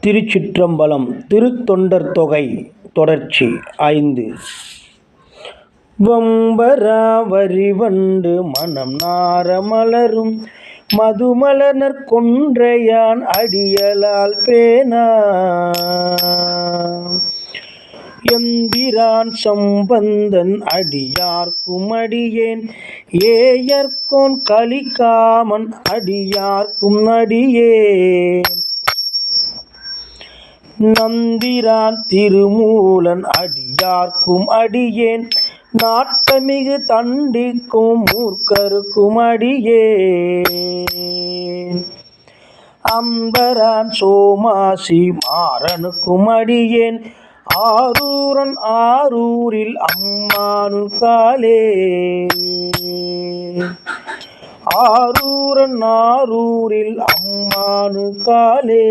திருச்சிற்றம்பலம். திருத்தொண்டர் தொகை தொடர்ச்சி 5. வம்பரா வரிவண்டு மனம் நார மலரும் மதுமலர் கொன்றையான் அடியலால் பேனா எம்பிரான் சம்பந்தன் அடியார்க்கும் அடியேன் ஏயர்கோன் கலிகாமன் அடியார்க்கும் அடியேன் நம்பிரான் திருமூலன் அடியார்க்கும் அடியேன் நாட்டமிகு தண்டிக்கும் மூர்க்கருக்கும் அடியேன் அம்பரான் சோமாசி மாறனுக்கும் அடியேன் ஆரூரன் ஆரூரில் அம்மானு காலே ஆரூரன் ஆரூரில் அம்மானு காலே.